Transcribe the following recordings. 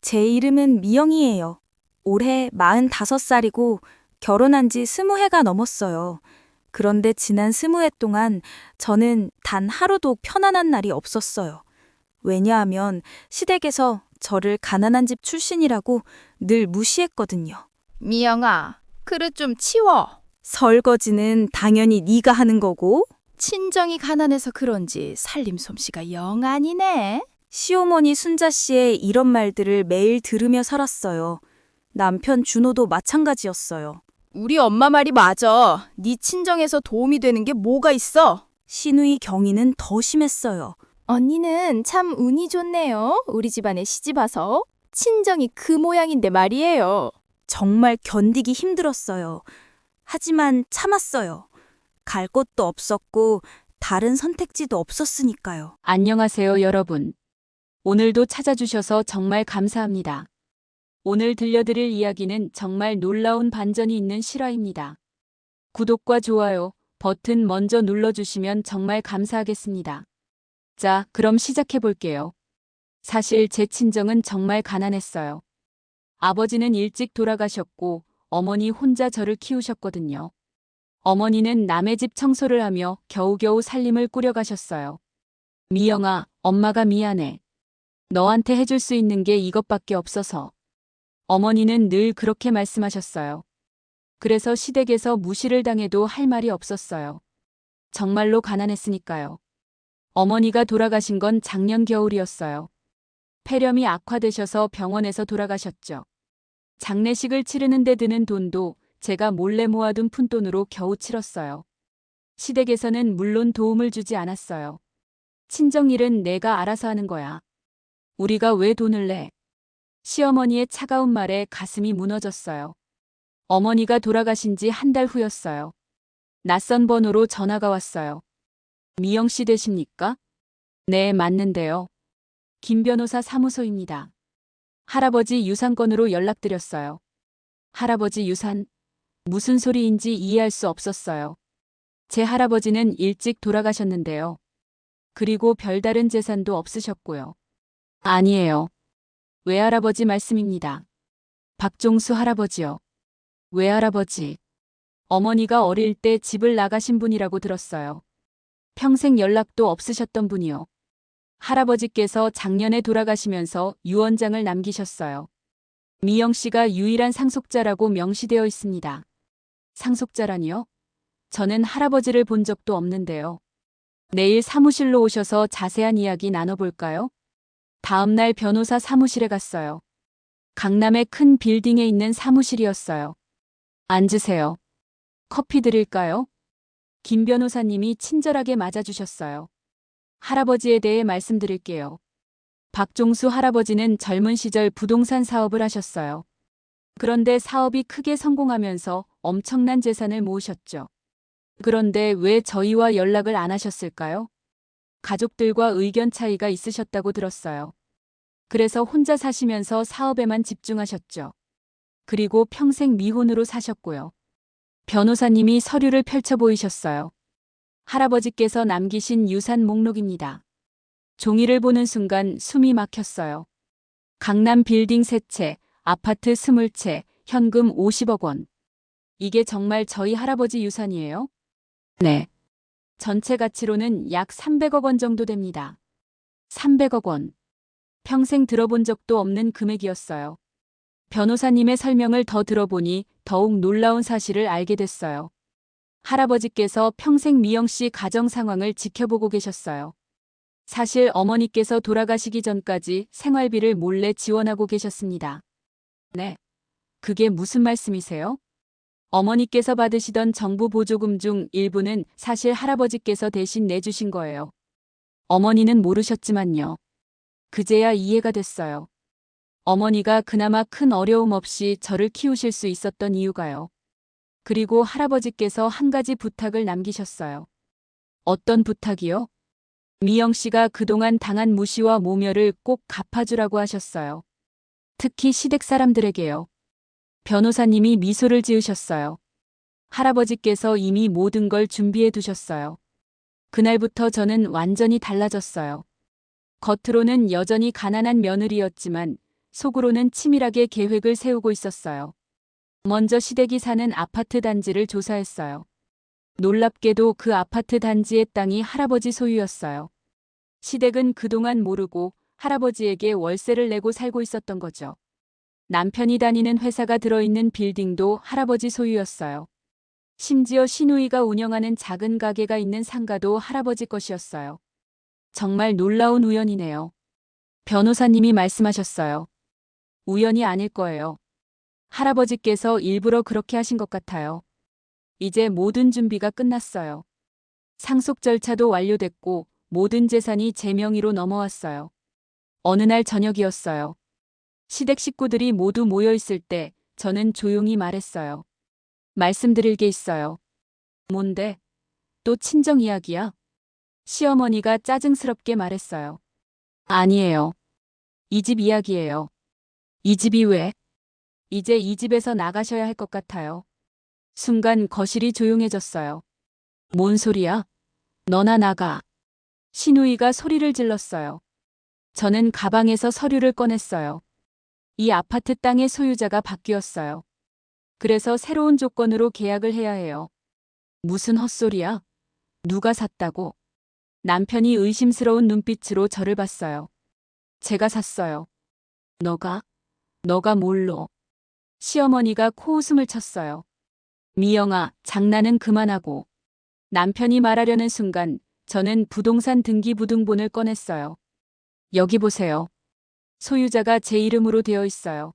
제 이름은 미영이에요. 올해 45살이고 결혼한 지 20해가 넘었어요. 그런데 지난 20해 동안 저는 단 하루도 편안한 날이 없었어요. 왜냐하면 시댁에서 저를 가난한 집 출신이라고 늘 무시했거든요. 미영아, 그릇 좀 치워. 설거지는 당연히 네가 하는 거고, 친정이 가난해서 그런지 살림 솜씨가 영 아니네. 시어머니 순자 씨의 이런 말들을 매일 들으며 살았어요. 남편 준호도 마찬가지였어요. 우리 엄마 말이 맞아. 네 친정에서 도움이 되는 게 뭐가 있어? 시누이 경희는 더 심했어요. 언니는 참 운이 좋네요. 우리 집안에 시집 와서. 친정이 그 모양인데 말이에요. 정말 견디기 힘들었어요. 하지만 참았어요. 갈 곳도 없었고 다른 선택지도 없었으니까요. 안녕하세요, 여러분. 오늘도 찾아주셔서 정말 감사합니다. 오늘 들려드릴 이야기는 정말 놀라운 반전이 있는 실화입니다. 구독과 좋아요 버튼 먼저 눌러주시면 정말 감사하겠습니다. 자, 그럼 시작해 볼게요. 사실 제 친정은 정말 가난했어요. 아버지는 일찍 돌아가셨고 어머니 혼자 저를 키우셨거든요. 어머니는 남의 집 청소를 하며 겨우겨우 살림을 꾸려가셨어요. 미영아, 엄마가 미안해. 너한테 해줄 수 있는 게 이것밖에 없어서. 어머니는 늘 그렇게 말씀하셨어요. 그래서 시댁에서 무시를 당해도 할 말이 없었어요. 정말로 가난했으니까요. 어머니가 돌아가신 건 작년 겨울이었어요. 폐렴이 악화되셔서 병원에서 돌아가셨죠. 장례식을 치르는 데 드는 돈도 제가 몰래 모아둔 푼돈으로 겨우 치렀어요. 시댁에서는 물론 도움을 주지 않았어요. 친정일은 내가 알아서 하는 거야. 우리가 왜 돈을 내? 시어머니의 차가운 말에 가슴이 무너졌어요. 어머니가 돌아가신 지 한 달 후였어요. 낯선 번호로 전화가 왔어요. 미영 씨 되십니까? 네, 맞는데요. 김 변호사 사무소입니다. 할아버지 유산건으로 연락드렸어요. 할아버지 유산? 무슨 소리인지 이해할 수 없었어요. 제 할아버지는 일찍 돌아가셨는데요. 그리고 별다른 재산도 없으셨고요. 아니에요. 외할아버지 말씀입니다. 박종수 할아버지요. 외할아버지. 어머니가 어릴 때 집을 나가신 분이라고 들었어요. 평생 연락도 없으셨던 분이요. 할아버지께서 작년에 돌아가시면서 유언장을 남기셨어요. 미영 씨가 유일한 상속자라고 명시되어 있습니다. 상속자라니요? 저는 할아버지를 본 적도 없는데요. 내일 사무실로 오셔서 자세한 이야기 나눠볼까요? 다음날 변호사 사무실에 갔어요. 강남의 큰 빌딩에 있는 사무실이었어요. 앉으세요. 커피 드릴까요? 김 변호사님이 친절하게 맞아주셨어요. 할아버지에 대해 말씀드릴게요. 박종수 할아버지는 젊은 시절 부동산 사업을 하셨어요. 그런데 사업이 크게 성공하면서 엄청난 재산을 모으셨죠. 그런데 왜 저희와 연락을 안 하셨을까요? 가족들과 의견 차이가 있으셨다고 들었어요. 그래서 혼자 사시면서 사업에만 집중하셨죠. 그리고 평생 미혼으로 사셨고요. 변호사님이 서류를 펼쳐 보이셨어요. 할아버지께서 남기신 유산 목록입니다. 종이를 보는 순간 숨이 막혔어요. 강남 빌딩 3채, 아파트 20채, 현금 50억 원. 이게 정말 저희 할아버지 유산이에요? 네. 전체 가치로는 약 300억 원 정도 됩니다. 300억 원. 평생 들어본 적도 없는 금액이었어요. 변호사님의 설명을 더 들어보니 더욱 놀라운 사실을 알게 됐어요. 할아버지께서 평생 미영 씨 가정 상황을 지켜보고 계셨어요. 사실 어머니께서 돌아가시기 전까지 생활비를 몰래 지원하고 계셨습니다. 네. 그게 무슨 말씀이세요? 어머니께서 받으시던 정부 보조금 중 일부는 사실 할아버지께서 대신 내주신 거예요. 어머니는 모르셨지만요. 그제야 이해가 됐어요. 어머니가 그나마 큰 어려움 없이 저를 키우실 수 있었던 이유가요. 그리고 할아버지께서 한 가지 부탁을 남기셨어요. 어떤 부탁이요? 미영 씨가 그동안 당한 무시와 모멸을 꼭 갚아주라고 하셨어요. 특히 시댁 사람들에게요. 변호사님이 미소를 지으셨어요. 할아버지께서 이미 모든 걸 준비해 두셨어요. 그날부터 저는 완전히 달라졌어요. 겉으로는 여전히 가난한 며느리였지만 속으로는 치밀하게 계획을 세우고 있었어요. 먼저 시댁이 사는 아파트 단지를 조사했어요. 놀랍게도 그 아파트 단지의 땅이 할아버지 소유였어요. 시댁은 그동안 모르고 할아버지에게 월세를 내고 살고 있었던 거죠. 남편이 다니는 회사가 들어있는 빌딩도 할아버지 소유였어요. 심지어 시누이가 운영하는 작은 가게가 있는 상가도 할아버지 것이었어요. 정말 놀라운 우연이네요. 변호사님이 말씀하셨어요. 우연이 아닐 거예요. 할아버지께서 일부러 그렇게 하신 것 같아요. 이제 모든 준비가 끝났어요. 상속 절차도 완료됐고 모든 재산이 제 명의로 넘어왔어요. 어느 날 저녁이었어요. 시댁 식구들이 모두 모여 있을 때 저는 조용히 말했어요. 말씀드릴 게 있어요. 뭔데? 또 친정 이야기야? 시어머니가 짜증스럽게 말했어요. 아니에요. 이 집 이야기예요. 이 집이 왜? 이제 이 집에서 나가셔야 할 것 같아요. 순간 거실이 조용해졌어요. 뭔 소리야? 너나 나가. 시누이가 소리를 질렀어요. 저는 가방에서 서류를 꺼냈어요. 이 아파트 땅의 소유자가 바뀌었어요. 그래서 새로운 조건으로 계약을 해야 해요. 무슨 헛소리야? 누가 샀다고? 남편이 의심스러운 눈빛으로 저를 봤어요. 제가 샀어요. 너가 뭘로? 시어머니가 코웃음을 쳤어요. 미영아, 장난은 그만하고. 남편이 말하려는 순간 저는 부동산 등기부등본을 꺼냈어요. 여기 보세요. 소유자가 제 이름으로 되어 있어요.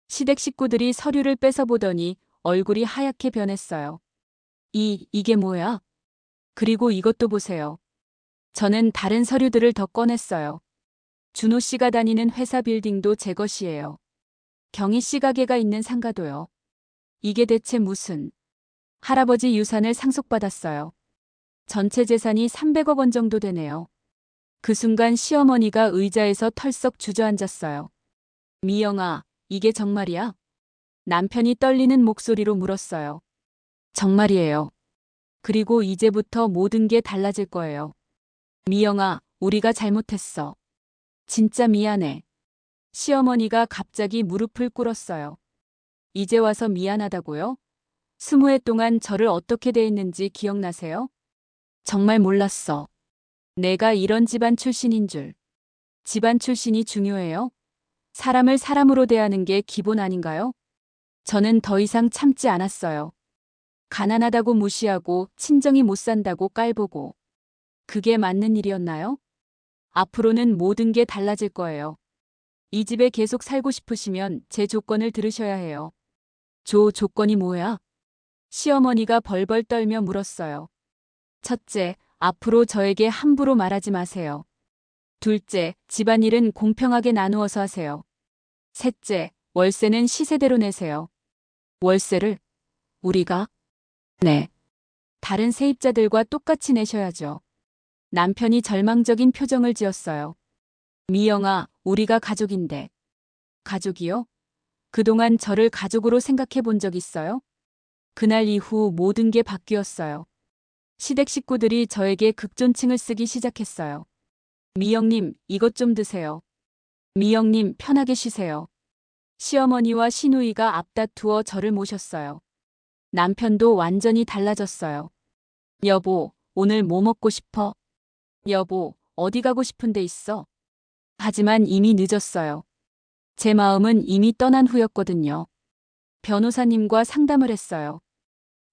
시댁 식구들이 서류를 뺏어보더니 얼굴이 하얗게 변했어요. 이게 뭐야? 그리고 이것도 보세요. 저는 다른 서류들을 더 꺼냈어요. 준호 씨가 다니는 회사 빌딩도 제 것이에요. 경희 씨 가게가 있는 상가도요. 이게 대체 무슨... 할아버지 유산을 상속받았어요. 전체 재산이 300억 원 정도 되네요. 그 순간 시어머니가 의자에서 털썩 주저앉았어요. 미영아, 이게 정말이야? 남편이 떨리는 목소리로 물었어요. 정말이에요. 그리고 이제부터 모든 게 달라질 거예요. 미영아, 우리가 잘못했어. 진짜 미안해. 시어머니가 갑자기 무릎을 꿇었어요. 이제 와서 미안하다고요? 20해 동안 저를 어떻게 대했는지 기억나세요? 정말 몰랐어. 내가 이런 집안 출신인 줄. 집안 출신이 중요해요? 사람을 사람으로 대하는 게 기본 아닌가요? 저는 더 이상 참지 않았어요. 가난하다고 무시하고 친정이 못 산다고 깔보고. 그게 맞는 일이었나요? 앞으로는 모든 게 달라질 거예요. 이 집에 계속 살고 싶으시면 제 조건을 들으셔야 해요. 조건이 뭐야? 시어머니가 벌벌 떨며 물었어요. 첫째, 앞으로 저에게 함부로 말하지 마세요. 둘째, 집안일은 공평하게 나누어서 하세요. 셋째, 월세는 시세대로 내세요. 월세를? 우리가? 네. 다른 세입자들과 똑같이 내셔야죠. 남편이 절망적인 표정을 지었어요. 미영아, 우리가 가족인데. 가족이요? 그동안 저를 가족으로 생각해 본 적 있어요? 그날 이후 모든 게 바뀌었어요. 시댁 식구들이 저에게 극존칭을 쓰기 시작했어요. 미영님, 이것 좀 드세요. 미영님, 편하게 쉬세요. 시어머니와 시누이가 앞다투어 저를 모셨어요. 남편도 완전히 달라졌어요. 여보, 오늘 뭐 먹고 싶어? 여보, 어디 가고 싶은 데 있어? 하지만 이미 늦었어요. 제 마음은 이미 떠난 후였거든요. 변호사님과 상담을 했어요.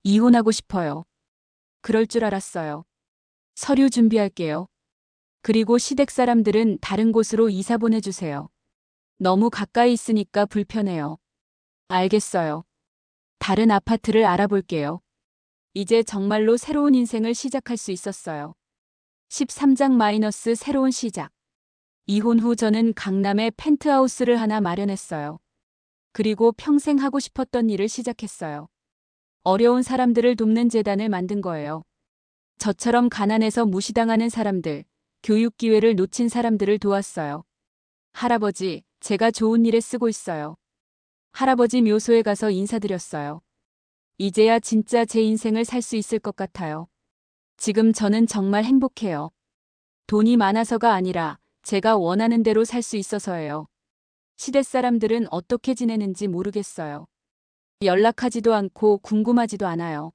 이혼하고 싶어요. 그럴 줄 알았어요. 서류 준비할게요. 그리고 시댁 사람들은 다른 곳으로 이사 보내주세요. 너무 가까이 있으니까 불편해요. 알겠어요. 다른 아파트를 알아볼게요. 이제 정말로 새로운 인생을 시작할 수 있었어요. 13장- 새로운 시작. 이혼 후 저는 강남에 펜트하우스를 하나 마련했어요. 그리고 평생 하고 싶었던 일을 시작했어요. 어려운 사람들을 돕는 재단을 만든 거예요. 저처럼 가난해서 무시당하는 사람들, 교육 기회를 놓친 사람들을 도왔어요. 할아버지, 제가 좋은 일에 쓰고 있어요. 할아버지 묘소에 가서 인사드렸어요. 이제야 진짜 제 인생을 살 수 있을 것 같아요. 지금 저는 정말 행복해요. 돈이 많아서가 아니라 제가 원하는 대로 살 수 있어서예요. 시댁 사람들은 어떻게 지내는지 모르겠어요. 연락하지도 않고 궁금하지도 않아요.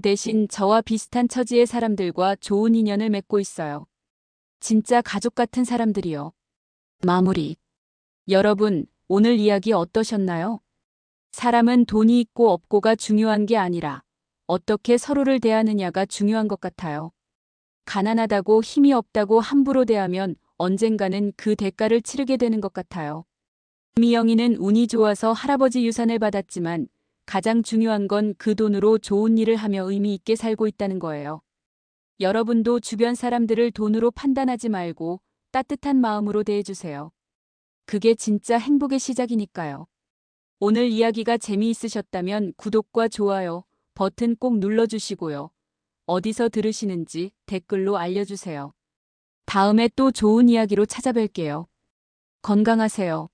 대신 저와 비슷한 처지의 사람들과 좋은 인연을 맺고 있어요. 진짜 가족 같은 사람들이요. 마무리. 여러분, 오늘 이야기 어떠셨나요? 사람은 돈이 있고 없고가 중요한 게 아니라 어떻게 서로를 대하느냐가 중요한 것 같아요. 가난하다고 힘이 없다고 함부로 대하면 언젠가는 그 대가를 치르게 되는 것 같아요. 미영이는 운이 좋아서 할아버지 유산을 받았지만 가장 중요한 건 그 돈으로 좋은 일을 하며 의미 있게 살고 있다는 거예요. 여러분도 주변 사람들을 돈으로 판단하지 말고 따뜻한 마음으로 대해주세요. 그게 진짜 행복의 시작이니까요. 오늘 이야기가 재미있으셨다면 구독과 좋아요 버튼 꼭 눌러주시고요. 어디서 들으시는지 댓글로 알려주세요. 다음에 또 좋은 이야기로 찾아뵐게요. 건강하세요.